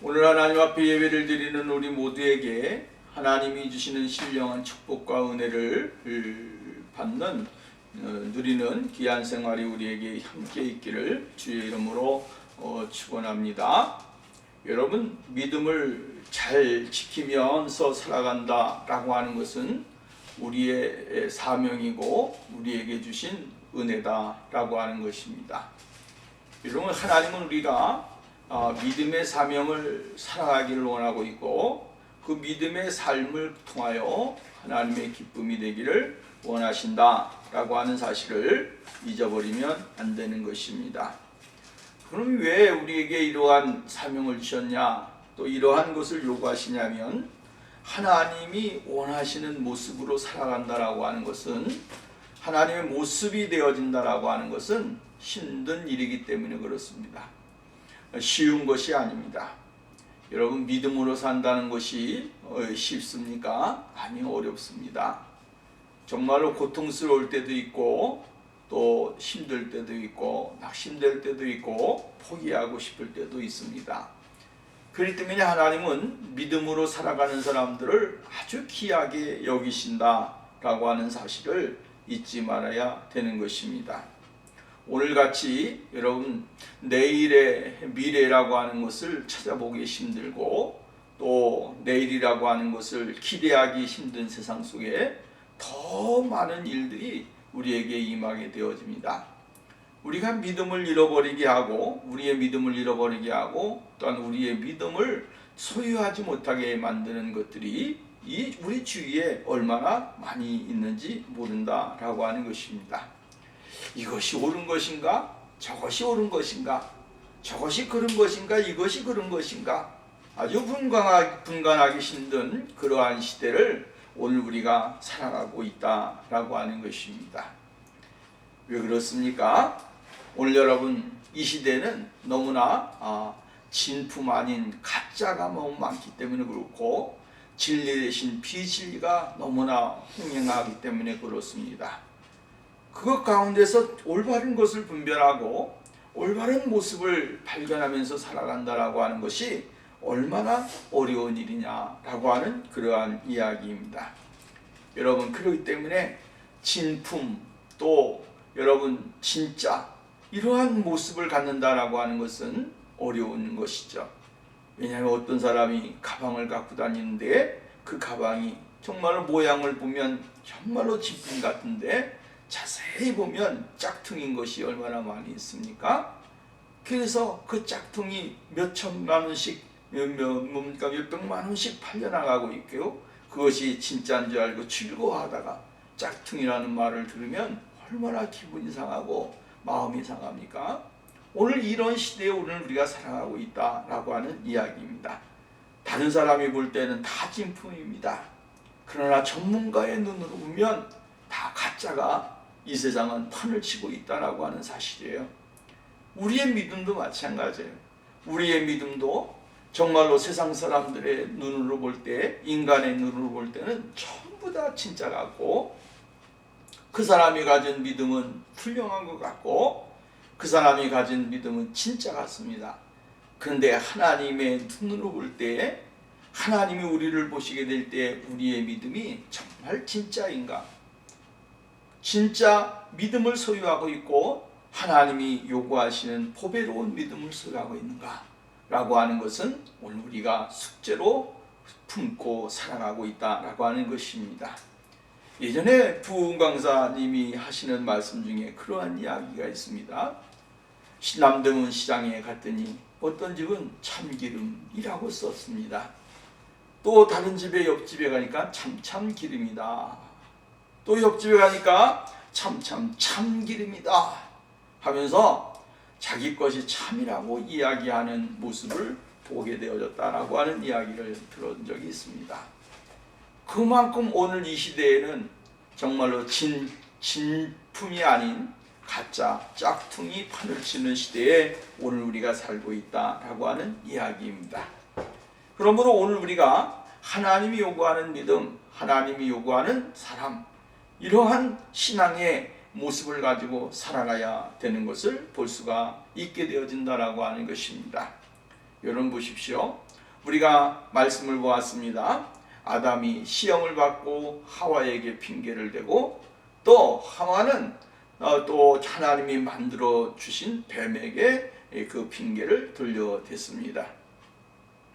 오늘 하나님 앞에 예배를 드리는 우리 모두에게 하나님이 주시는 신령한 축복과 은혜를 받는 누리는 귀한 생활이 우리에게 함께 있기를 주의 이름으로 축원합니다. 여러분, 믿음을 잘 지키면서 살아간다라고 하는 것은 우리의 사명이고 우리에게 주신 은혜다라고 하는 것입니다. 여러분, 하나님은 우리가 믿음의 사명을 살아가기를 원하고 있고 그 믿음의 삶을 통하여 하나님의 기쁨이 되기를 원하신다라고 하는 사실을 잊어버리면 안 되는 것입니다. 그럼 왜 우리에게 이러한 사명을 주셨냐, 또 이러한 것을 요구하시냐면 하나님이 원하시는 모습으로 살아간다라고 하는 것은, 하나님의 모습이 되어진다라고 하는 것은 힘든 일이기 때문에 그렇습니다. 쉬운 것이 아닙니다. 여러분, 믿음으로 산다는 것이 쉽습니까? 아니요, 어렵습니다. 정말로 고통스러울 때도 있고 또 힘들 때도 있고 낙심될 때도 있고 포기하고 싶을 때도 있습니다. 그렇기 때문에 하나님은 믿음으로 살아가는 사람들을 아주 귀하게 여기신다라고 하는 사실을 잊지 말아야 되는 것입니다. 오늘같이 여러분, 내일의 미래라고 하는 것을 찾아보기 힘들고 또 내일이라고 하는 것을 기대하기 힘든 세상 속에 더 많은 일들이 우리에게 임하게 되어집니다. 우리가 믿음을 잃어버리게 하고 우리의 믿음을 잃어버리게 하고 또한 우리의 믿음을 소유하지 못하게 만드는 것들이 우리 주위에 얼마나 많이 있는지 모른다라고 하는 것입니다. 이것이 옳은 것인가? 저것이 옳은 것인가? 저것이 그런 것인가? 이것이 그런 것인가? 아주 분간하기 힘든 그러한 시대를 오늘 우리가 살아가고 있다라고 하는 것입니다. 왜 그렇습니까? 오늘 여러분, 이 시대는 너무나 진품 아닌 가짜가 너무 많기 때문에 그렇고 진리 대신 비진리가 너무나 흥행하기 때문에 그렇습니다. 그것 가운데서 올바른 것을 분별하고 올바른 모습을 발견하면서 살아간다라고 하는 것이 얼마나 어려운 일이냐라고 하는 그러한 이야기입니다. 여러분, 그렇기 때문에 진품 또 여러분 진짜 이러한 모습을 갖는다라고 하는 것은 어려운 것이죠. 왜냐하면 어떤 사람이 가방을 갖고 다니는데 그 가방이 정말로 모양을 보면 정말로 진품 같은데 자세히 보면 짝퉁인 것이 얼마나 많이 있습니까? 그래서 그 짝퉁이 몇 천만 원씩 몇 백만 원씩 팔려나가고 있고요. 그것이 진짜인 줄 알고 즐거워하다가 짝퉁이라는 말을 들으면 얼마나 기분이 상하고 마음이 상합니까? 오늘 이런 시대에 오늘 우리가 살아가고 있다라고 하는 이야기입니다. 다른 사람이 볼 때는 다 진품입니다. 그러나 전문가의 눈으로 보면 다 가짜가 이 세상은 판을 치고 있다라고 하는 사실이에요. 우리의 믿음도 마찬가지예요. 우리의 믿음도 정말로 세상 사람들의 눈으로 볼 때, 인간의 눈으로 볼 때는 전부 다 진짜 같고 그 사람이 가진 믿음은 훌륭한 것 같고 그 사람이 가진 믿음은 진짜 같습니다. 그런데 하나님의 눈으로 볼 때, 하나님이 우리를 보시게 될 때 우리의 믿음이 정말 진짜인가? 진짜 믿음을 소유하고 있고 하나님이 요구하시는 보배로운 믿음을 소유하고 있는가? 라고 하는 것은 오늘 우리가 숙제로 품고 살아가고 있다라고 하는 것입니다. 예전에 부흥 강사님이 하시는 말씀 중에 그러한 이야기가 있습니다. 남대문 시장에 갔더니 어떤 집은 참기름이라고 썼습니다. 또 다른 집에 옆집에 가니까 참기름이다. 또 옆집에 가니까 참기름이다 하면서 자기 것이 참이라고 이야기하는 모습을 보게 되어졌다라고 하는 이야기를 들은 적이 있습니다. 그만큼 오늘 이 시대에는 정말로 진품이 아닌 가짜 짝퉁이 판을 치는 시대에 오늘 우리가 살고 있다라고 하는 이야기입니다. 그러므로 오늘 우리가 하나님이 요구하는 믿음, 하나님이 요구하는 사람, 이러한 신앙의 모습을 가지고 살아가야 되는 것을 볼 수가 있게 되어진다라고 하는 것입니다. 여러분 보십시오. 우리가 말씀을 보았습니다. 아담이 시험을 받고 하와에게 핑계를 대고 또 하와는 또 하나님이 만들어 주신 뱀에게 그 핑계를 돌려댔습니다.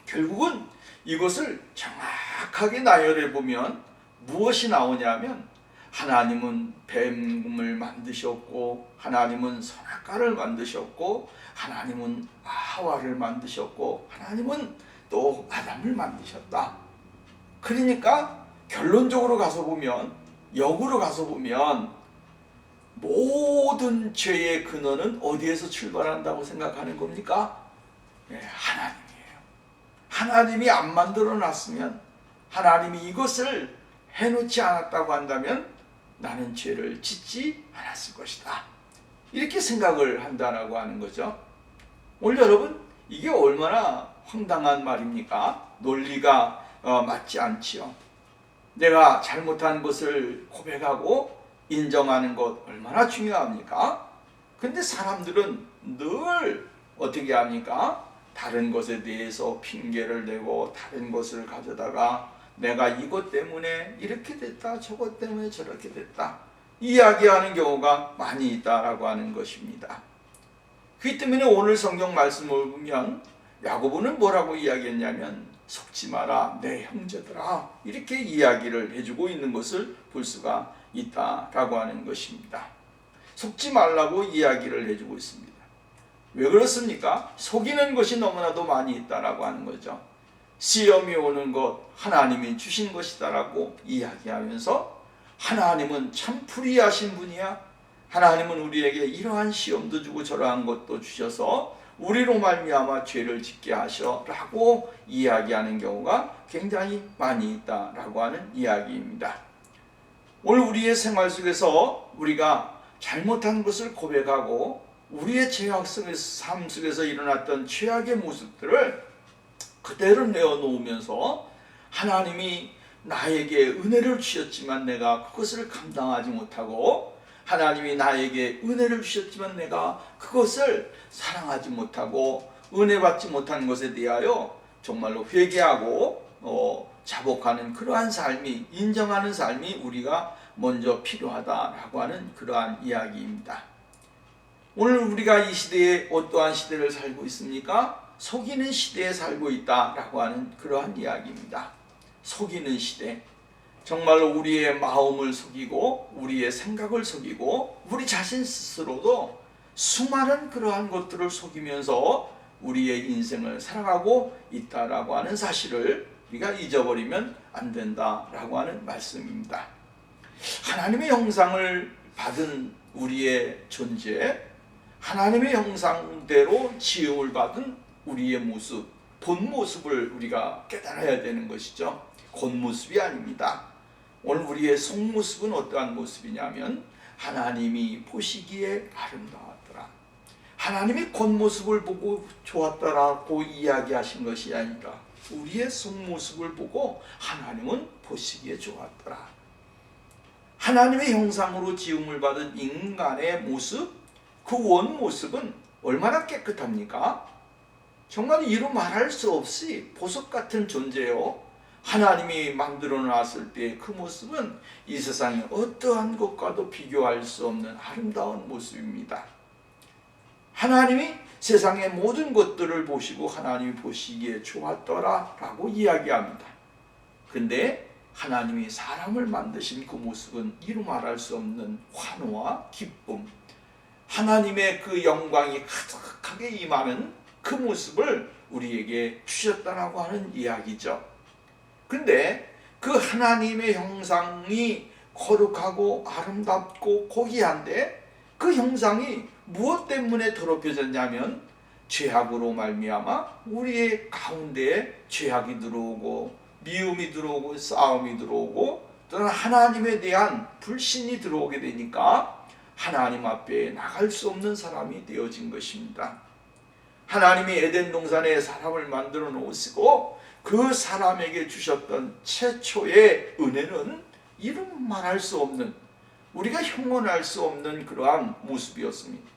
결국은 이것을 정확하게 나열해 보면 무엇이 나오냐면 하나님은 뱀을 만드셨고 하나님은 선악과를 만드셨고 하나님은 하와를 만드셨고 하나님은 또 아담을 만드셨다. 그러니까 결론적으로 가서 보면 역으로 가서 보면 모든 죄의 근원은 어디에서 출발한다고 생각하는 겁니까? 하나님이에요. 하나님이 안 만들어 놨으면 하나님이 이것을 해놓지 않았다고 한다면 나는 죄를 짓지 않았을 것이다. 이렇게 생각을 한다라고 하는 거죠. 오늘 여러분 이게 얼마나 황당한 말입니까? 논리가 맞지 않지요. 내가 잘못한 것을 고백하고 인정하는 것 얼마나 중요합니까? 근데 사람들은 늘 어떻게 합니까? 다른 것에 대해서 핑계를 대고 다른 것을 가져다가 내가 이것 때문에 이렇게 됐다 저것 때문에 저렇게 됐다 이야기하는 경우가 많이 있다라고 하는 것입니다. 그렇기 때문에 오늘 성경 말씀을 보면 야고보는 뭐라고 이야기했냐면 속지 마라 내 형제들아 이렇게 이야기를 해주고 있는 것을 볼 수가 있다라고 하는 것입니다. 속지 말라고 이야기를 해주고 있습니다. 왜 그렇습니까? 속이는 것이 너무나도 많이 있다라고 하는 거죠. 시험이 오는 것 하나님이 주신 것이다라고 이야기하면서 하나님은 참 불의하신 분이야. 하나님은 우리에게 이러한 시험도 주고 저러한 것도 주셔서 우리로 말미암아 죄를 짓게 하셔라고 이야기하는 경우가 굉장히 많이 있다라고 하는 이야기입니다. 오늘 우리의 생활 속에서 우리가 잘못한 것을 고백하고 우리의 죄악 속에서 삶 속에서 일어났던 죄악의 모습들을 그대로 내어놓으면서 하나님이 나에게 은혜를 주셨지만 내가 그것을 감당하지 못하고 하나님이 나에게 은혜를 주셨지만 내가 그것을 사랑하지 못하고 은혜 받지 못한 것에 대하여 정말로 회개하고 자복하는 그러한 삶이 인정하는 삶이 우리가 먼저 필요하다라고 하는 그러한 이야기입니다. 오늘 우리가 이 시대에 어떠한 시대를 살고 있습니까? 속이는 시대에 살고 있다라고 하는 그러한 이야기입니다. 속이는 시대. 정말로 우리의 마음을 속이고 우리의 생각을 속이고 우리 자신 스스로도 수많은 그러한 것들을 속이면서 우리의 인생을 살아가고 있다라고 하는 사실을 우리가 잊어버리면 안 된다라고 하는 말씀입니다. 하나님의 형상을 받은 우리의 존재, 하나님의 형상대로 지음을 받은 우리의 모습, 본 모습을 우리가 깨달아야 되는 것이죠. 겉모습이 아닙니다. 오늘 우리의 속모습은 어떠한 모습이냐면 하나님이 보시기에 아름다웠더라. 하나님이 겉모습을 보고 좋았더라고 이야기하신 것이 아니라 우리의 속모습을 보고 하나님은 보시기에 좋았더라. 하나님의 형상으로 지음을 받은 인간의 모습, 그 원모습은 얼마나 깨끗합니까? 정말 이루 말할 수 없이 보석 같은 존재요. 하나님이 만들어 놨을 때 그 모습은 이 세상의 어떠한 것과도 비교할 수 없는 아름다운 모습입니다. 하나님이 세상의 모든 것들을 보시고 하나님이 보시기에 좋았더라 라고 이야기합니다. 근데 하나님이 사람을 만드신 그 모습은 이루 말할 수 없는 환호와 기쁨, 하나님의 그 영광이 가득하게 임하는 그 모습을 우리에게 주셨다라고 하는 이야기죠. 근데 그 하나님의 형상이 거룩하고 아름답고 고귀한데 그 형상이 무엇 때문에 더럽혀졌냐면 죄악으로 말미암아 우리의 가운데에 죄악이 들어오고 미움이 들어오고 싸움이 들어오고 또는 하나님에 대한 불신이 들어오게 되니까 하나님 앞에 나갈 수 없는 사람이 되어진 것입니다. 하나님이 에덴 동산에 사람을 만들어 놓으시고 그 사람에게 주셨던 최초의 은혜는 이름 말할 수 없는, 우리가 형언할 수 없는 그러한 모습이었습니다.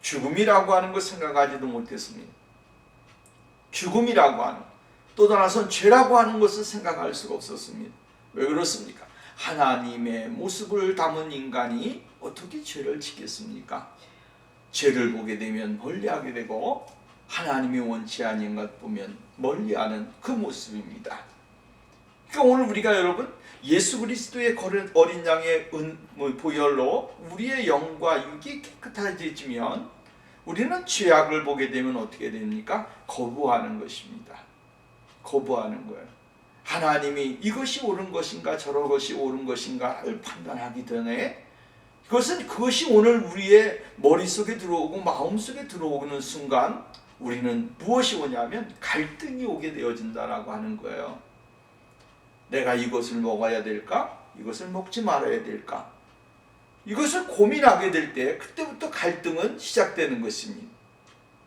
죽음이라고 하는 것 생각하지도 못했습니다. 죽음이라고 하는, 또 떠나선 죄라고 하는 것을 생각할 수가 없었습니다. 왜 그렇습니까? 하나님의 모습을 담은 인간이 어떻게 죄를 짓겠습니까? 죄를 보게 되면 멀리하게 되고 하나님이 원치 아닌 것 보면 멀리하는 그 모습입니다. 그러니까 오늘 우리가 여러분 예수 그리스도의 어린 양의 보혈로 우리의 영과 육이 깨끗해지면 우리는 죄악을 보게 되면 어떻게 됩니까? 거부하는 것입니다. 거부하는 거예요. 하나님이 이것이 옳은 것인가 저것이 옳은 것인가를 판단하기 전에 그것이 오늘 우리의 머릿속에 들어오고 마음속에 들어오는 순간 우리는 무엇이 오냐면 갈등이 오게 되어진다라고 하는 거예요. 내가 이것을 먹어야 될까? 이것을 먹지 말아야 될까? 이것을 고민하게 될 때 그때부터 갈등은 시작되는 것입니다.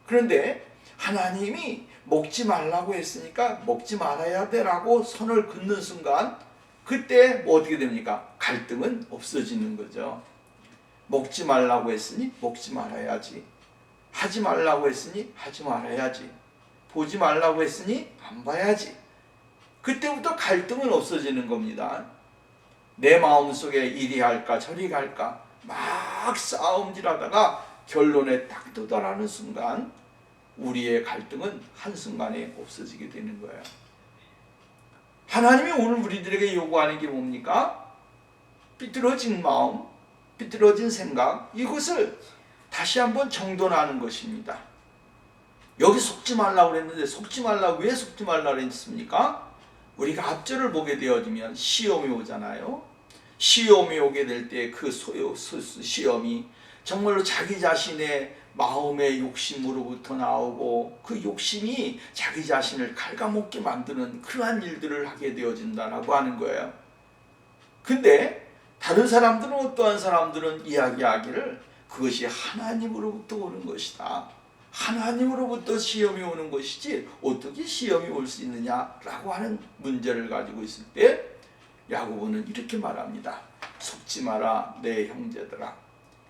그런데 하나님이 먹지 말라고 했으니까 먹지 말아야 되라고 선을 긋는 순간 그때 뭐 어떻게 됩니까? 갈등은 없어지는 거죠. 먹지 말라고 했으니 먹지 말아야지. 하지 말라고 했으니 하지 말아야지. 보지 말라고 했으니 안 봐야지. 그때부터 갈등은 없어지는 겁니다. 내 마음속에 이리 할까 저리 갈까 막 싸움질하다가 결론에 딱 도달하는 순간 우리의 갈등은 한순간에 없어지게 되는 거예요. 하나님이 오늘 우리들에게 요구하는 게 뭡니까? 삐뚤어진 마음, 삐뚤어진 생각, 이것을 다시 한번 정돈하는 것입니다. 여기 속지 말라고 그랬는데 속지 말라고 왜 속지 말라고 했습니까? 우리가 앞절을 보게 되어지면 시험이 오잖아요. 시험이 오게 될 때 그 시험이 정말로 자기 자신의 마음의 욕심으로부터 나오고 그 욕심이 자기 자신을 갉아먹게 만드는 그러한 일들을 하게 되어진다라고 하는 거예요. 근데 다른 사람들은 어떠한 사람들은 이야기하기를 그것이 하나님으로부터 오는 것이다. 하나님으로부터 시험이 오는 것이지 어떻게 시험이 올 수 있느냐라고 하는 문제를 가지고 있을 때 야고보는 이렇게 말합니다. 속지 마라 내 형제들아.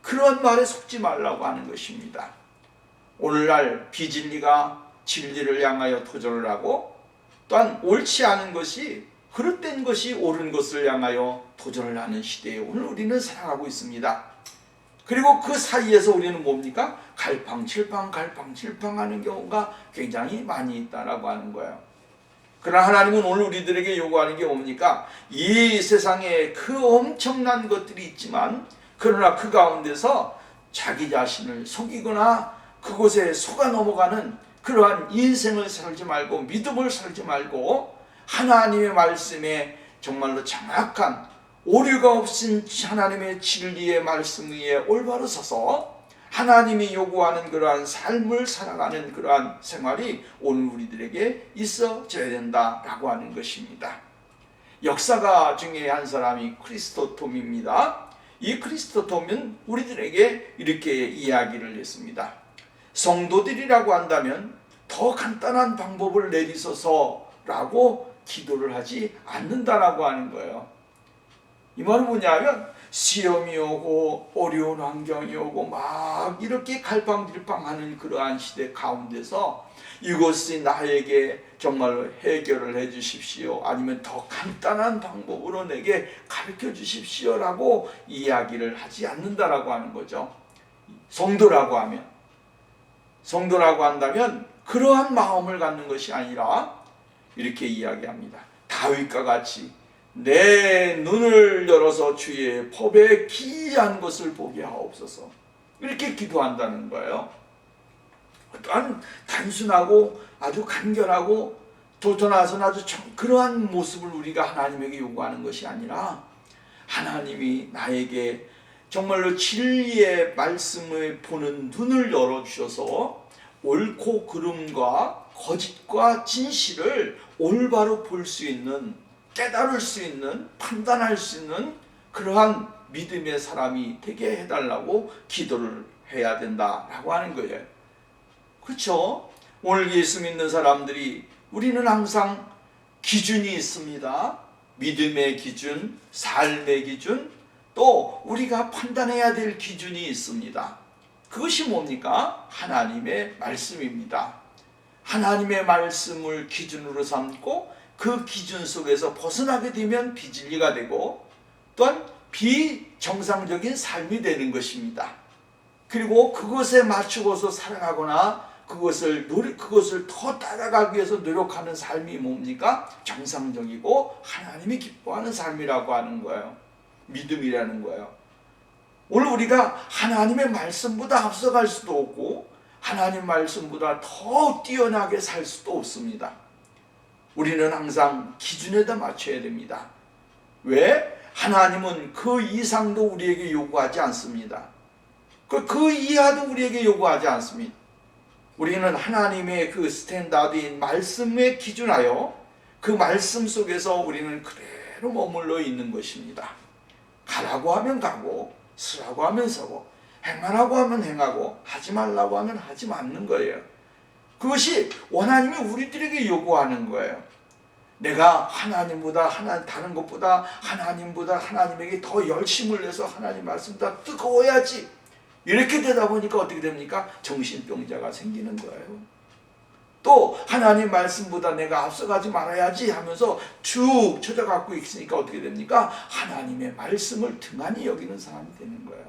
그런 말에 속지 말라고 하는 것입니다. 오늘날 비진리가 진리를 향하여 도전을 하고 또한 옳지 않은 것이 그릇된 것이 옳은 것을 향하여 도전을 하는 시대에 오늘 우리는 살아가고 있습니다. 그리고 그 사이에서 우리는 뭡니까? 갈팡질팡 하는 경우가 굉장히 많이 있다라고 하는 거예요. 그러나 하나님은 오늘 우리들에게 요구하는 게 뭡니까? 이 세상에 그 엄청난 것들이 있지만 그러나 그 가운데서 자기 자신을 속이거나 그곳에 속아 넘어가는 그러한 인생을 살지 말고 믿음을 살지 말고 하나님의 말씀에 정말로 정확한 오류가 없인 하나님의 진리의 말씀 위에 올바로 서서 하나님이 요구하는 그러한 삶을 살아가는 그러한 생활이 오늘 우리들에게 있어져야 된다라고 하는 것입니다. 역사가 중에 한 사람이 크리스토톰입니다. 이 크리스토톰은 우리들에게 이렇게 이야기를 했습니다. 성도들이라고 한다면 더 간단한 방법을 내리소서라고 기도를 하지 않는다라고 하는 거예요. 이 말은 뭐냐면 시험이 오고 어려운 환경이 오고 막 이렇게 갈팡질팡하는 그러한 시대 가운데서 이것이 나에게 정말로 해결을 해 주십시오. 아니면 더 간단한 방법으로 내게 가르쳐 주십시오라고 이야기를 하지 않는다라고 하는 거죠. 성도라고 한다면 그러한 마음을 갖는 것이 아니라 이렇게 이야기합니다. 다윗과 같이 내 눈을 열어서 주의 법에 기이한 것을 보게 하옵소서. 이렇게 기도한다는 거예요. 또한 단순하고 아주 간결하고 도전하선 아주 그러한 모습을 우리가 하나님에게 요구하는 것이 아니라 하나님이 나에게 정말로 진리의 말씀을 보는 눈을 열어주셔서 옳고 그름과 거짓과 진실을 올바로 볼 수 있는, 깨달을 수 있는, 판단할 수 있는 그러한 믿음의 사람이 되게 해달라고 기도를 해야 된다라고 하는 거예요. 그렇죠? 오늘 예수 믿는 사람들이 우리는 항상 기준이 있습니다. 믿음의 기준, 삶의 기준, 또 우리가 판단해야 될 기준이 있습니다. 그것이 뭡니까? 하나님의 말씀입니다. 하나님의 말씀을 기준으로 삼고 그 기준 속에서 벗어나게 되면 비진리가 되고 또한 비정상적인 삶이 되는 것입니다. 그리고 그것에 맞추고서 살아가거나 그것을 더 따라가기 위해서 노력하는 삶이 뭡니까? 정상적이고 하나님이 기뻐하는 삶이라고 하는 거예요. 믿음이라는 거예요. 오늘 우리가 하나님의 말씀보다 앞서갈 수도 없고 하나님 말씀보다 더 뛰어나게 살 수도 없습니다. 우리는 항상 기준에다 맞춰야 됩니다. 왜? 하나님은 그 이상도 우리에게 요구하지 않습니다. 그 이하도 우리에게 요구하지 않습니다. 우리는 하나님의 그 스탠다드인 말씀에 기준하여 그 말씀 속에서 우리는 그대로 머물러 있는 것입니다. 가라고 하면 가고 서라고 하면 서고 행하라고 하면 행하고 하지 말라고 하면 하지 않는 거예요. 그것이 하나님이 우리들에게 요구하는 거예요. 내가 하나님보다 다른 것보다 하나님보다 하나님에게 더 열심을 내서 하나님 말씀보다 뜨거워야지. 이렇게 되다 보니까 어떻게 됩니까? 정신병자가 생기는 거예요. 또 하나님 말씀보다 내가 앞서가지 말아야지 하면서 쭉 쳐져갖고 있으니까 어떻게 됩니까? 하나님의 말씀을 등한히 여기는 사람이 되는 거예요.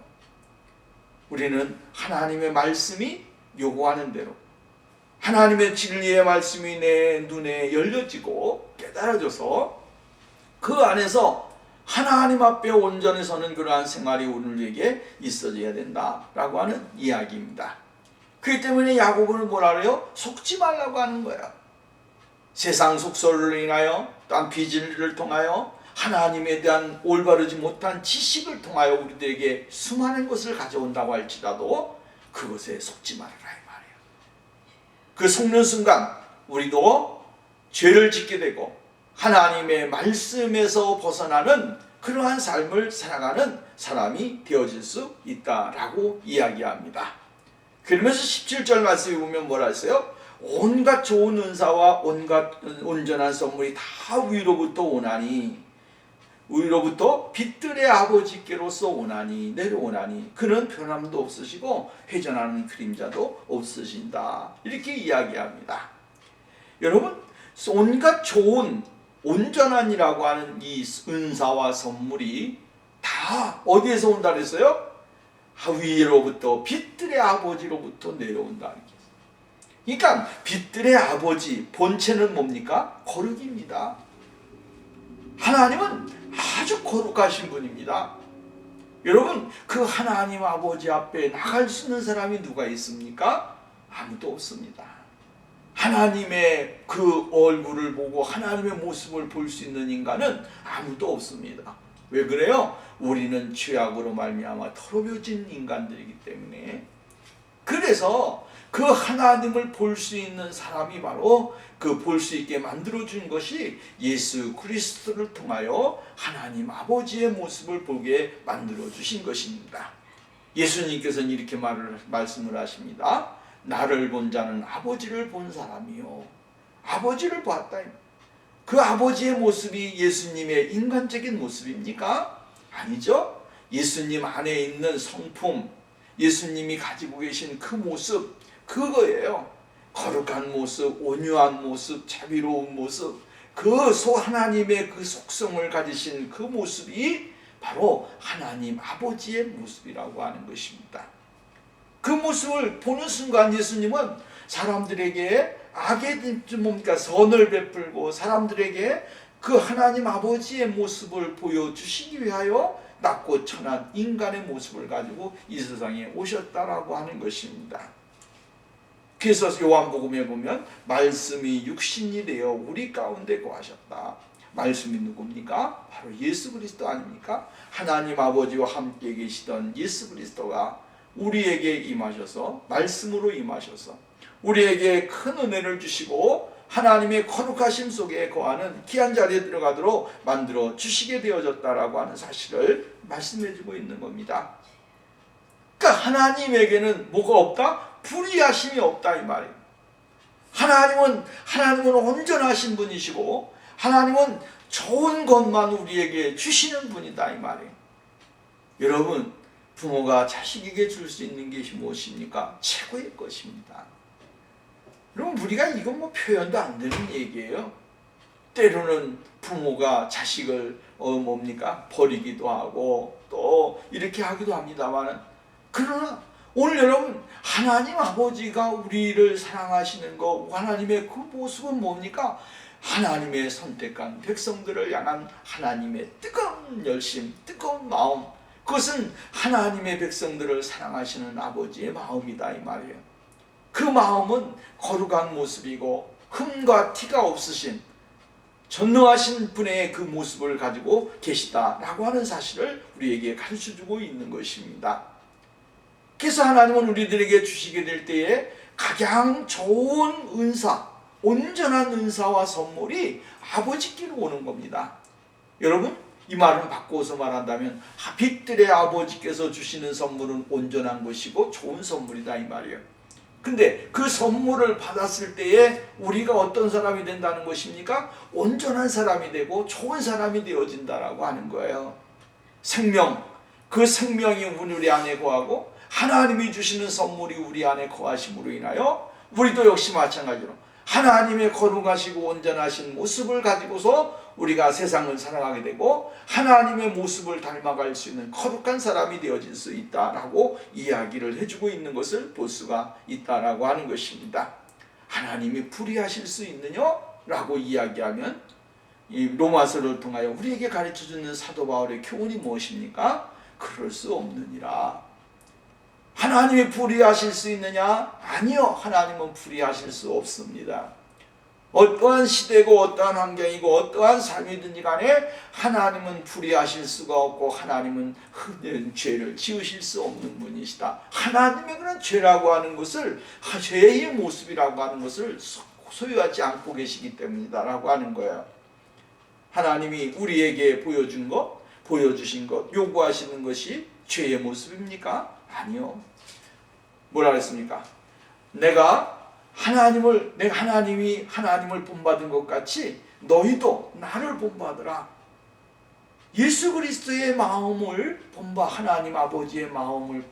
우리는 하나님의 말씀이 요구하는 대로 하나님의 진리의 말씀이 내 눈에 열려지고 깨달아져서 그 안에서 하나님 앞에 온전히 서는 그러한 생활이 우리에게 있어져야 된다라고 하는 이야기입니다. 그렇기 때문에 야고보는 뭐라 그래요? 속지 말라고 하는 거야. 세상 속설로 인하여 또한 비진리를 통하여 하나님에 대한 올바르지 못한 지식을 통하여 우리들에게 수많은 것을 가져온다고 할지라도 그것에 속지 말아라 이 말이에요. 그 속는 순간 우리도 죄를 짓게 되고 하나님의 말씀에서 벗어나는 그러한 삶을 살아가는 사람이 되어질 수 있다라고 이야기합니다. 그러면서 17절 말씀에 보면 뭐라 했어요? 온갖 좋은 은사와 온갖 온전한 선물이 다 위로부터 오나니 위로부터 빛들의 아버지께로서 오나니 내려오나니 그는 변함도 없으시고 회전하는 그림자도 없으신다. 이렇게 이야기합니다. 여러분 온갖 좋은 온전한이라고 하는 이 은사와 선물이 다 어디에서 온다 그랬어요? 위로부터 빛들의 아버지로부터 내려온다. 그러니까 빛들의 아버지 본체는 뭡니까? 거룩입니다. 하나님은 아주 거룩하신 분입니다. 여러분 그 하나님 아버지 앞에 나갈 수 있는 사람이 누가 있습니까? 아무도 없습니다. 하나님의 그 얼굴을 보고 하나님의 모습을 볼 수 있는 인간은 아무도 없습니다. 왜 그래요? 우리는 죄악으로 말미암아 더러워진 인간들이기 때문에. 그래서 그 하나님을 볼 수 있는 사람이 바로 그 볼 수 있게 만들어준 것이 예수 그리스도를 통하여 하나님 아버지의 모습을 보게 만들어주신 것입니다. 예수님께서는 이렇게 말씀을 하십니다. 나를 본 자는 아버지를 본 사람이요. 아버지를 봤다. 그 아버지의 모습이 예수님의 인간적인 모습입니까? 아니죠. 예수님 안에 있는 성품, 예수님이 가지고 계신 그 모습, 그거예요. 거룩한 모습, 온유한 모습, 자비로운 모습, 하나님의 그 속성을 가지신 그 모습이 바로 하나님 아버지의 모습이라고 하는 것입니다. 그 모습을 보는 순간 예수님은 사람들에게 선을 베풀고 사람들에게 그 하나님 아버지의 모습을 보여주시기 위하여 낮고 천한 인간의 모습을 가지고 이 세상에 오셨다라고 하는 것입니다. 그래서 요한복음에 보면 말씀이 육신이 되어 우리 가운데 거하셨다. 말씀이 누굽니까? 바로 예수 그리스도 아닙니까? 하나님 아버지와 함께 계시던 예수 그리스도가 우리에게 임하셔서 말씀으로 임하셔서 우리에게 큰 은혜를 주시고 하나님의 거룩하심 속에 거하는 귀한 자리에 들어가도록 만들어 주시게 되어졌다라고 하는 사실을 말씀해 주고 있는 겁니다. 그러니까 하나님에게는 뭐가 없다? 불의하심이 없다 이 말이에요. 하나님은 온전하신 분이시고 하나님은 좋은 것만 우리에게 주시는 분이다 이 말이에요. 여러분 부모가 자식에게 줄 수 있는 것이 무엇입니까? 최고의 것입니다. 그럼 우리가 이건 뭐 표현도 안 되는 얘기예요. 때로는 부모가 자식을 버리기도 하고 또 이렇게 하기도 합니다만, 그러나 오늘 여러분, 하나님 아버지가 우리를 사랑하시는 거, 하나님의 그 모습은 뭡니까? 하나님의 선택한 백성들을 향한 하나님의 뜨거운 열심, 뜨거운 마음, 그것은 하나님의 백성들을 사랑하시는 아버지의 마음이다 이 말이에요. 그 마음은 거룩한 모습이고 흠과 티가 없으신 전능하신 분의 그 모습을 가지고 계시다라고 하는 사실을 우리에게 가르쳐주고 있는 것입니다. 그래서 하나님은 우리들에게 주시게 될 때에 가장 좋은 은사, 온전한 은사와 선물이 아버지께로 오는 겁니다. 여러분, 이 말은 바꿔서 말한다면 빛들의 아버지께서 주시는 선물은 온전한 것이고 좋은 선물이다 이 말이에요. 근데 그 선물을 받았을 때에 우리가 어떤 사람이 된다는 것입니까? 온전한 사람이 되고 좋은 사람이 되어진다라고 하는 거예요. 생명, 그 생명이 우리 안에 거하고 하나님이 주시는 선물이 우리 안에 거하심으로 인하여 우리도 역시 마찬가지로 하나님의 거룩하시고 온전하신 모습을 가지고서 우리가 세상을 살아가게 되고 하나님의 모습을 닮아갈 수 있는 거룩한 사람이 되어질 수 있다라고 이야기를 해주고 있는 것을 볼 수가 있다라고 하는 것입니다. 하나님이 불의하실 수 있느냐? 라고 이야기하면 이 로마서를 통하여 우리에게 가르쳐주는 사도 바울의 교훈이 무엇입니까? 그럴 수 없느니라. 하나님이 불의하실 수 있느냐? 아니요, 하나님은 불의하실 수 없습니다. 어떠한 시대고 어떠한 환경이고 어떠한 삶이든지 간에 하나님은 불의하실 수가 없고 하나님은 흠된 죄를 지으실 수 없는 분이시다. 하나님의 그런 죄라고 하는 것을, 죄의 모습이라고 하는 것을 소유하지 않고 계시기 때문이다 라고 하는 거예요. 하나님이 우리에게 보여준 것, 보여주신 것, 요구하시는 것이 죄의 모습입니까? 아니요. 뭐라 그랬습니까? 내가 하나님이 하나님을 본받은 것 같이 너희도 나를 본받으라. 예수 그리스도의 마음을 하나님 아버지의 마음을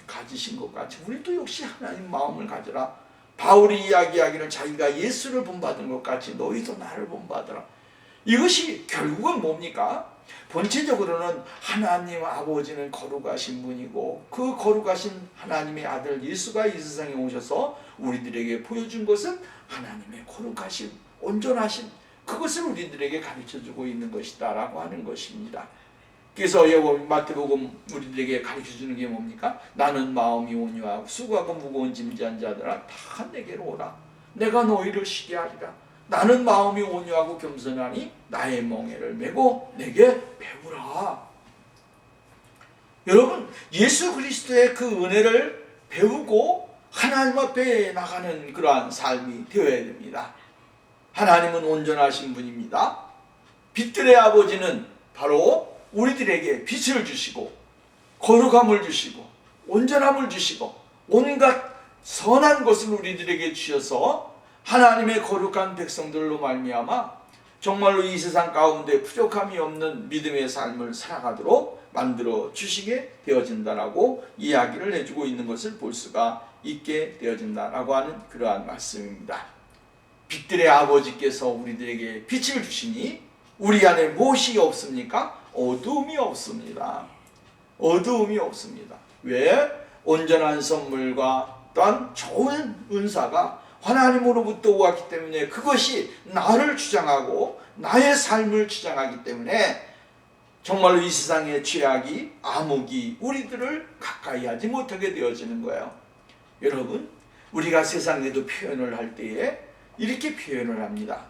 가지신 것 같이 우리도 역시 하나님 마음을 가져라. 바울이 이야기하기를 자기가 예수를 본받은 것 같이 너희도 나를 본받으라. 이것이 결국은 뭡니까? 본체적으로는 하나님 아버지는 거룩하신 분이고 그 거룩하신 하나님의 아들 예수가 이 세상에 오셔서 우리들에게 보여준 것은 하나님의 거룩하심, 온전하심, 그것을 우리들에게 가르쳐주고 있는 것이다 라고 하는 것입니다. 그래서 마태복음 우리들에게 가르쳐주는 게 뭡니까? 나는 마음이 온유하고 수고하고 무거운 짐지한 자들아 다 내게로 오라. 내가 너희를 쉬게 하리라. 나는 마음이 온유하고 겸손하니 나의 멍에를 메고 내게 배우라. 여러분, 예수 그리스도의 그 은혜를 배우고 하나님 앞에 나가는 그러한 삶이 되어야 됩니다. 하나님은 온전하신 분입니다. 빛들의 아버지는 바로 우리들에게 빛을 주시고 거룩함을 주시고 온전함을 주시고 온갖 선한 것을 우리들에게 주셔서 하나님의 거룩한 백성들로 말미암아 정말로 이 세상 가운데 부족함이 없는 믿음의 삶을 살아가도록 만들어 주시게 되어진다라고 이야기를 해주고 있는 것을 볼 수가 있게 되어진다라고 하는 그러한 말씀입니다. 빛들의 아버지께서 우리들에게 빛을 주시니 우리 안에 무엇이 없습니까? 어두움이 없습니다. 어두움이 없습니다. 왜? 온전한 선물과 또한 좋은 은사가 하나님으로부터 오았기 때문에 그것이 나를 주장하고 나의 삶을 주장하기 때문에 정말로 이 세상의 죄악이 암흑이 우리들을 가까이 하지 못하게 되어지는 거예요. 여러분, 우리가 세상에도 표현을 할 때에 이렇게 표현을 합니다.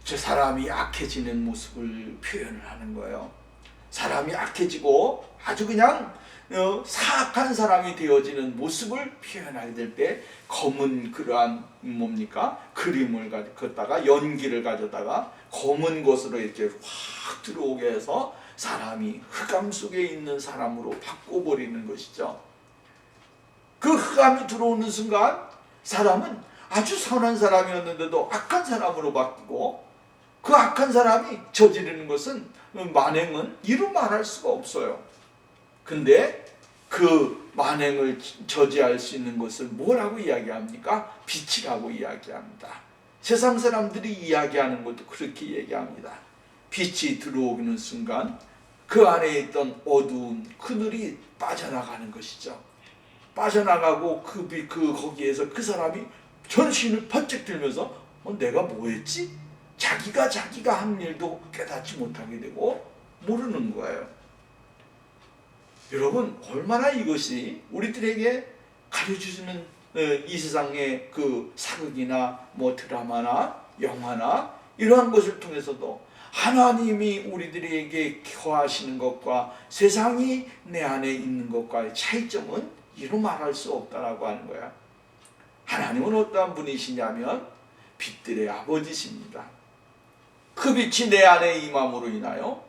저 사람이 악해지는 모습을 표현을 하는 거예요. 사람이 악해지고 아주 그냥 사악한 사람이 되어지는 모습을 표현하게 될 때 검은 그러한 그림을 걷다가 연기를 가져다가 검은 것으로 이렇게 확 들어오게 해서 사람이 흑암 속에 있는 사람으로 바꿔버리는 것이죠. 그 흑암이 들어오는 순간 사람은 아주 선한 사람이었는데도 악한 사람으로 바뀌고 그 악한 사람이 저지르는 것은 만행은 이루 말할 수가 없어요. 근데 그 만행을 저지할 수 있는 것을 뭐라고 이야기합니까? 빛이라고 이야기합니다. 세상 사람들이 이야기하는 것도 그렇게 얘기합니다. 빛이 들어오는 순간 그 안에 있던 어두운 그늘이 빠져나가는 것이죠. 빠져나가고 거기에서 그 사람이 전신을 번쩍 들면서 내가 뭐 했지? 자기가 한 일도 깨닫지 못하게 되고 모르는 거예요. 여러분, 얼마나 이것이 우리들에게 가르쳐주는 이 세상의 그 사극이나 드라마나 영화나 이러한 것을 통해서도 하나님이 우리들에게 거하시는 것과 세상이 내 안에 있는 것과의 차이점은 이루 말할 수 없다라고 하는 거야. 하나님은 어떠한 분이시냐면 빛들의 아버지십니다. 그 빛이 내 안에 임함으로 인하여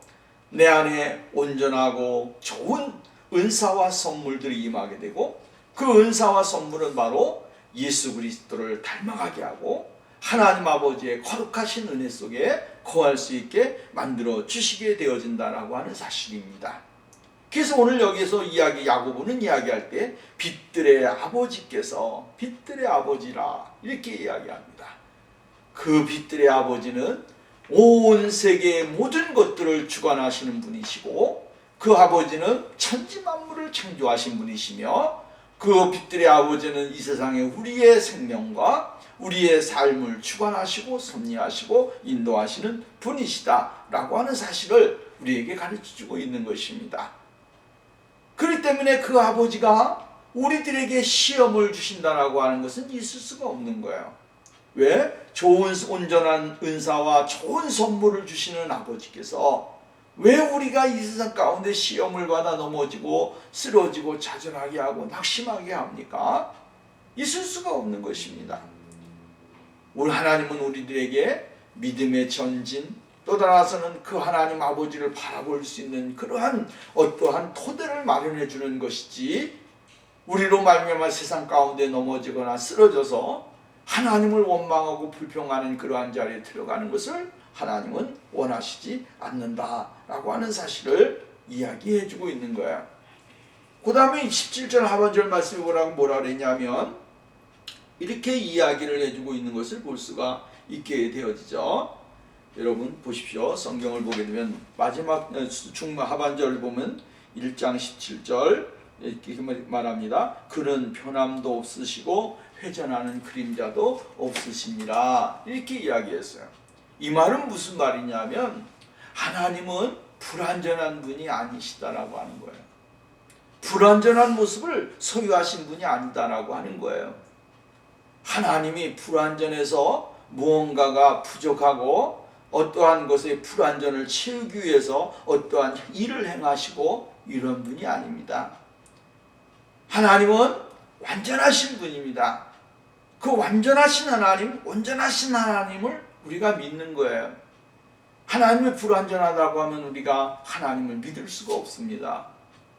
내 안에 온전하고 좋은 은사와 선물들이 임하게 되고, 그 은사와 선물은 바로 예수 그리스도를 닮아가게 하고 하나님 아버지의 거룩하신 은혜 속에 거할 수 있게 만들어 주시게 되어진다라고 하는 사실입니다. 그래서 오늘 여기서 야고보는 이야기할 때 빛들의 아버지께서, 빛들의 아버지라 이렇게 이야기합니다. 그 빛들의 아버지는 온 세계의 모든 것들을 주관하시는 분이시고, 그 아버지는 천지 만물을 창조하신 분이시며, 그 빛들의 아버지는 이 세상에 우리의 생명과 우리의 삶을 주관하시고 섭리하시고 인도하시는 분이시다라고 하는 사실을 우리에게 가르쳐주고 있는 것입니다. 그렇기 때문에 그 아버지가 우리들에게 시험을 주신다라고 하는 것은 있을 수가 없는 거예요. 왜? 좋은 온전한 은사와 좋은 선물을 주시는 아버지께서 왜 우리가 이 세상 가운데 시험을 받아 넘어지고 쓰러지고 좌절하게 하고 낙심하게 합니까? 있을 수가 없는 것입니다. 우리 하나님은 우리들에게 믿음의 전진, 또 따라서는 그 하나님 아버지를 바라볼 수 있는 그러한 어떠한 토대를 마련해 주는 것이지, 우리로 말미암아 세상 가운데 넘어지거나 쓰러져서 하나님을 원망하고 불평하는 그러한 자리에 들어가는 것을 하나님은 원하시지 않는다라고 하는 사실을 이야기해 주고 있는 거야. 그 다음에 17절 하반절 말씀이 뭐라 그랬냐면 이렇게 이야기를 해주고 있는 것을 볼 수가 있게 되어지죠. 여러분 보십시오. 성경을 보게 되면 마지막 하반절을 보면 1장 17절 이렇게 말합니다. 그는 변함도 없으시고 회전하는 그림자도 없으십니다. 이렇게 이야기했어요. 이 말은 무슨 말이냐면 하나님은 불완전한 분이 아니시다라고 하는 거예요. 불완전한 모습을 소유하신 분이 아니다라고 하는 거예요. 하나님이 불완전해서 무언가가 부족하고 어떠한 것의 불완전을 채우기 위해서 어떠한 일을 행하시고 이런 분이 아닙니다. 하나님은 완전하신 분입니다. 그 완전하신 하나님, 온전하신 하나님을 우리가 믿는 거예요. 하나님이 불완전하다고 하면 우리가 하나님을 믿을 수가 없습니다.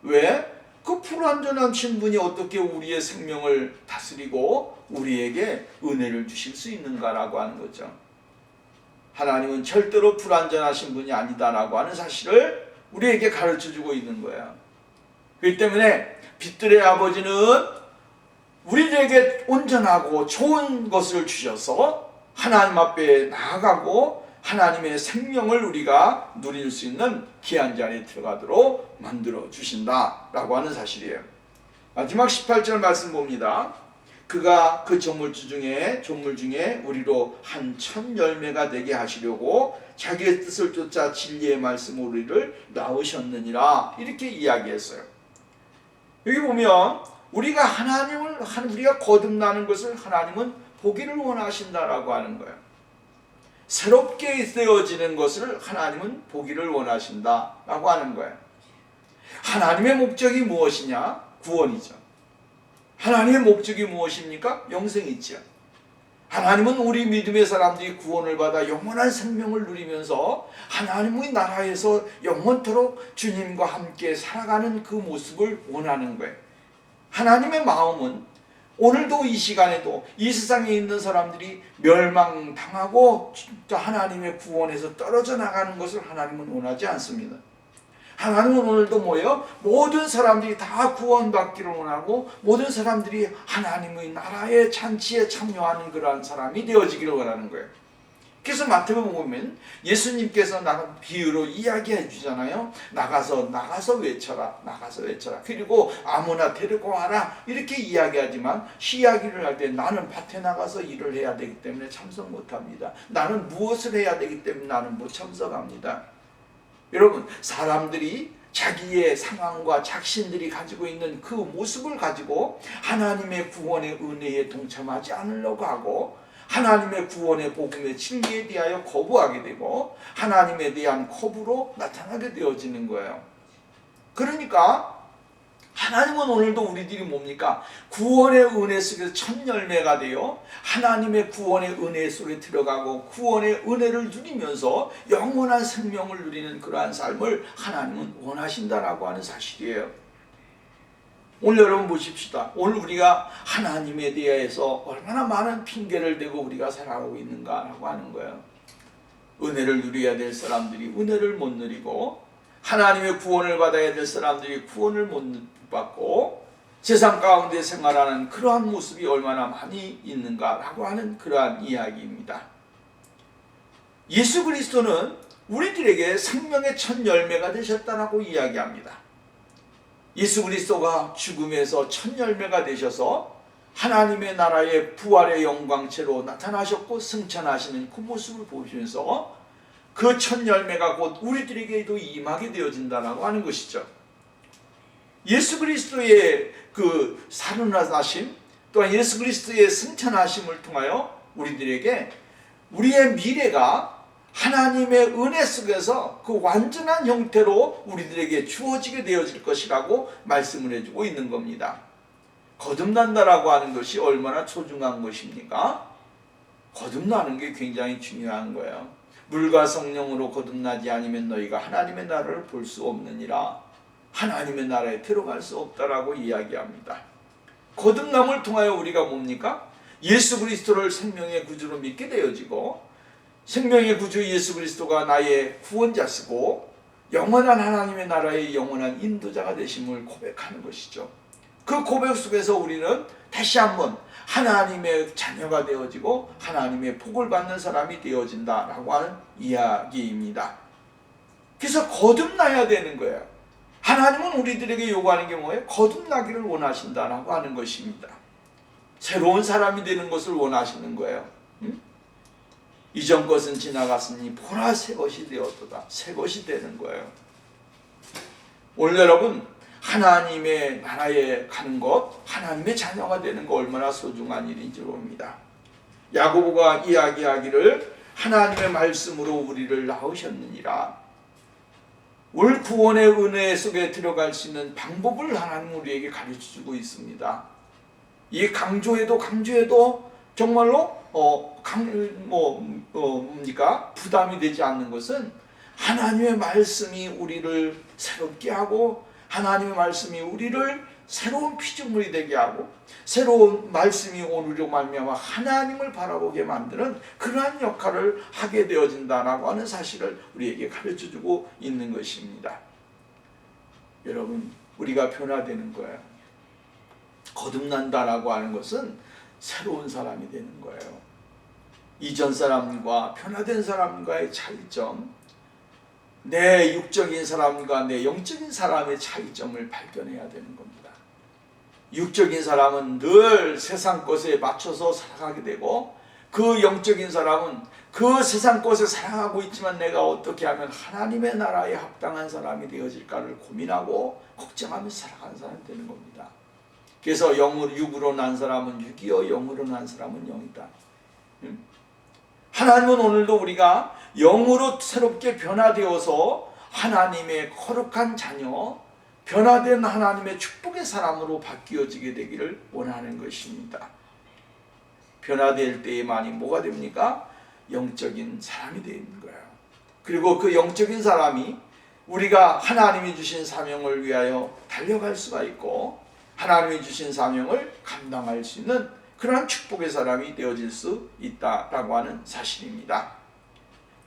왜? 그 불완전하신 분이 어떻게 우리의 생명을 다스리고 우리에게 은혜를 주실 수 있는가라고 하는 거죠. 하나님은 절대로 불완전하신 분이 아니다라고 하는 사실을 우리에게 가르쳐주고 있는 거예요. 그렇기 때문에 빛들의 아버지는 우리에게 온전하고 좋은 것을 주셔서 하나님 앞에 나아가고 하나님의 생명을 우리가 누릴 수 있는 귀한 자리에 들어가도록 만들어 주신다라고 하는 사실이에요. 마지막 18절 말씀 봅니다. 그가 그 조물 중에 우리로 한 천 열매가 되게 하시려고 자기의 뜻을 쫓아 진리의 말씀으로 우리를 낳으셨느니라 이렇게 이야기했어요. 여기 보면 우리가 우리가 거듭나는 것을 하나님은 보기를 원하신다라고 하는 거예요. 새롭게 되어지는 것을 하나님은 보기를 원하신다라고 하는 거예요. 하나님의 목적이 무엇이냐? 구원이죠. 하나님의 목적이 무엇입니까? 영생이죠. 하나님은 우리 믿음의 사람들이 구원을 받아 영원한 생명을 누리면서 하나님의 나라에서 영원토록 주님과 함께 살아가는 그 모습을 원하는 거예요. 하나님의 마음은 오늘도 이 시간에도 이 세상에 있는 사람들이 멸망당하고 하나님의 구원에서 떨어져 나가는 것을 하나님은 원하지 않습니다. 하나님은 오늘도 뭐예요? 모든 사람들이 다 구원받기를 원하고 모든 사람들이 하나님의 나라의 잔치에 참여하는 그러한 사람이 되어지기를 원하는 거예요. 그래서 마태복음 보면 예수님께서 나는 비유로 이야기해 주잖아요. 나가서 외쳐라. 나가서 외쳐라. 그리고 아무나 데리고 와라. 이렇게 이야기하지만 이야기를 할 때 나는 밭에 나가서 일을 해야 되기 때문에 참석 못합니다. 나는 무엇을 해야 되기 때문에 나는 못 참석합니다. 여러분, 사람들이 자기의 상황과 작신들이 가지고 있는 그 모습을 가지고 하나님의 구원의 은혜에 동참하지 않으려고 하고 하나님의 구원의 복음의 진리에 대하여 거부하게 되고 하나님에 대한 거부로 나타나게 되어지는 거예요. 그러니까 하나님은 오늘도 우리들이 뭡니까? 구원의 은혜 속에서 첫 열매가 되어 하나님의 구원의 은혜 속에 들어가고 구원의 은혜를 누리면서 영원한 생명을 누리는 그러한 삶을 하나님은 원하신다라고 하는 사실이에요. 오늘 여러분 보십시다. 오늘 우리가 하나님에 대해서 얼마나 많은 핑계를 대고 우리가 살아가고 있는가라고 하는 거예요. 은혜를 누려야 될 사람들이 은혜를 못 누리고 하나님의 구원을 받아야 될 사람들이 구원을 못 받고 세상 가운데 생활하는 그러한 모습이 얼마나 많이 있는가라고 하는 그러한 이야기입니다. 예수 그리스도는 우리들에게 생명의 첫 열매가 되셨다라고 이야기합니다. 예수 그리스도가 죽음에서 첫 열매가 되셔서 하나님의 나라의 부활의 영광체로 나타나셨고 승천하시는 그 모습을 보시면서 그 첫 열매가 곧 우리들에게도 임하게 되어진다라고 하는 것이죠. 예수 그리스도의 그 살아나심 또한 예수 그리스도의 승천하심을 통하여 우리들에게 우리의 미래가 하나님의 은혜 속에서 그 완전한 형태로 우리들에게 주어지게 되어질 것이라고 말씀을 해주고 있는 겁니다. 거듭난다라고 하는 것이 얼마나 소중한 것입니까? 거듭나는 게 굉장히 중요한 거예요. 물과 성령으로 거듭나지 않으면 너희가 하나님의 나라를 볼 수 없느니라. 하나님의 나라에 들어갈 수 없다라고 이야기합니다. 거듭남을 통하여 우리가 뭡니까? 예수 그리스도를 생명의 구주로 믿게 되어지고 생명의 구주 예수 그리스도가 나의 구원자시고 영원한 하나님의 나라의 영원한 인도자가 되심을 고백하는 것이죠. 그 고백 속에서 우리는 다시 한번 하나님의 자녀가 되어지고 하나님의 복을 받는 사람이 되어진다라고 하는 이야기입니다. 그래서 거듭나야 되는 거예요. 하나님은 우리들에게 요구하는 게 뭐예요? 거듭나기를 원하신다라고 하는 것입니다. 새로운 사람이 되는 것을 원하시는 거예요. 이전 것은 지나갔으니 보라 새 것이 되었도다. 새 것이 되는 거예요. 오늘 여러분 하나님의 나라에 가는 것, 하나님의 자녀가 되는 것 얼마나 소중한 일인지 모릅니다. 야고보가 이야기하기를 하나님의 말씀으로 우리를 낳으셨느니라. 올 구원의 은혜 속에 들어갈 수 있는 방법을 하나님 우리에게 가르쳐주고 있습니다. 이 강조해도 정말로 부담이 되지 않는 것은 하나님의 말씀이 우리를 새롭게 하고 하나님의 말씀이 우리를 새로운 피조물이 되게 하고 새로운 말씀이 오늘로 말미암아 하나님을 바라보게 만드는 그러한 역할을 하게 되어진다라고 하는 사실을 우리에게 가르쳐주고 있는 것입니다. 여러분, 우리가 변화되는 거예요. 거듭난다라고 하는 것은 새로운 사람이 되는 거예요. 이전 사람과 변화된 사람과의 차이점, 내 육적인 사람과 내 영적인 사람의 차이점을 발견해야 되는 겁니다. 육적인 사람은 늘 세상 것에 맞춰서 살아가게 되고 그 영적인 사람은 그 세상 것에 살아가고 있지만 내가 어떻게 하면 하나님의 나라에 합당한 사람이 되어질까를 고민하고 걱정하면서 살아가는 사람이 되는 겁니다. 그래서 육으로 난 사람은 육이요 영으로 난 사람은 영이다. 하나님은 오늘도 우리가 영으로 새롭게 변화되어서 하나님의 거룩한 자녀, 변화된 하나님의 축복의 사람으로 바뀌어지게 되기를 원하는 것입니다. 변화될 때에만이 뭐가 됩니까? 영적인 사람이 되는 거예요. 그리고 그 영적인 사람이 우리가 하나님이 주신 사명을 위하여 달려갈 수가 있고 하나님이 주신 사명을 감당할 수 있는 그러한 축복의 사람이 되어질 수 있다라고 하는 사실입니다.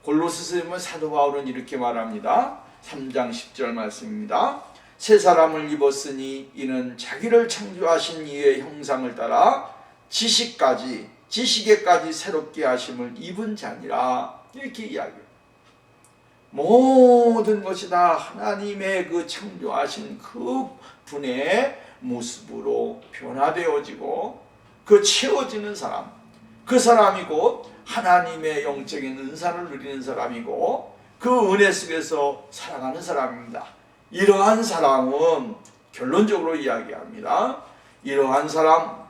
골로새서에 보면 사도 바울은 이렇게 말합니다. 3장 10절 말씀입니다. 새 사람을 입었으니 이는 자기를 창조하신 이의 형상을 따라 지식에까지 새롭게 하심을 입은 자니라. 이렇게 이야기해요. 모든 것이 다 하나님의 그 창조하신 그 분의 모습으로 변화되어지고 그 채워지는 사람, 그 사람이 곧 하나님의 영적인 은사를 누리는 사람이고 그 은혜 속에서 살아가는 사람입니다. 이러한 사람은 결론적으로 이야기합니다. 이러한 사람,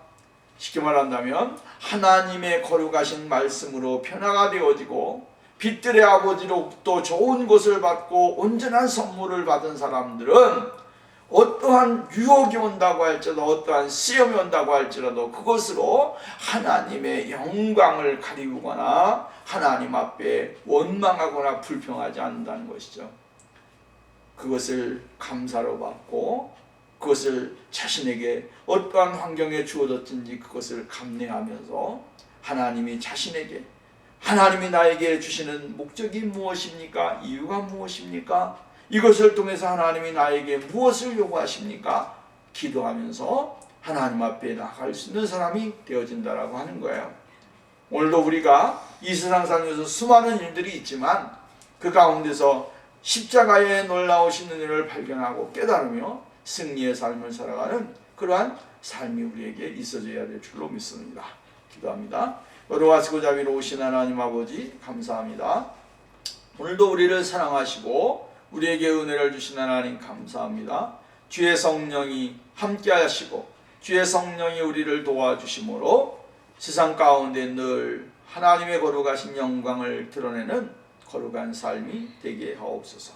쉽게 말한다면 하나님의 거룩하신 말씀으로 변화가 되어지고 빛들의 아버지로부터 좋은 것을 받고 온전한 선물을 받은 사람들은 어떠한 유혹이 온다고 할지라도 어떠한 시험이 온다고 할지라도 그것으로 하나님의 영광을 가리우거나 하나님 앞에 원망하거나 불평하지 않는다는 것이죠. 그것을 감사로 받고 그것을 자신에게 어떠한 환경에 주어졌든지 그것을 감내하면서 하나님이 자신에게 하나님이 나에게 주시는 목적이 무엇입니까? 이유가 무엇입니까? 이것을 통해서 하나님이 나에게 무엇을 요구하십니까? 기도하면서 하나님 앞에 나갈 수 있는 사람이 되어진다라고 하는 거예요. 오늘도 우리가 이 세상 살면서 수많은 일들이 있지만 그 가운데서 십자가의 놀라우신 은혜를 발견하고 깨달으며 승리의 삶을 살아가는 그러한 삶이 우리에게 있어져야 될 줄로 믿습니다. 기도합니다. 어려워하시고 자비로우신 하나님 아버지 감사합니다. 오늘도 우리를 사랑하시고 우리에게 은혜를 주신 하나님 감사합니다. 주의 성령이 함께 하시고 주의 성령이 우리를 도와주심으로 세상 가운데 늘 하나님의 거룩하신 영광을 드러내는 거룩한 삶이 되게 하옵소서.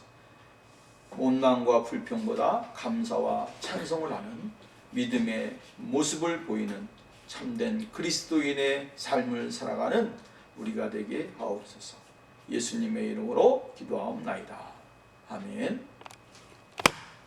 원망과 불평보다 감사와 찬송을 하는 믿음의 모습을 보이는 참된 그리스도인의 삶을 살아가는 우리가 되게 하옵소서. 예수님의 이름으로 기도하옵나이다. 아멘.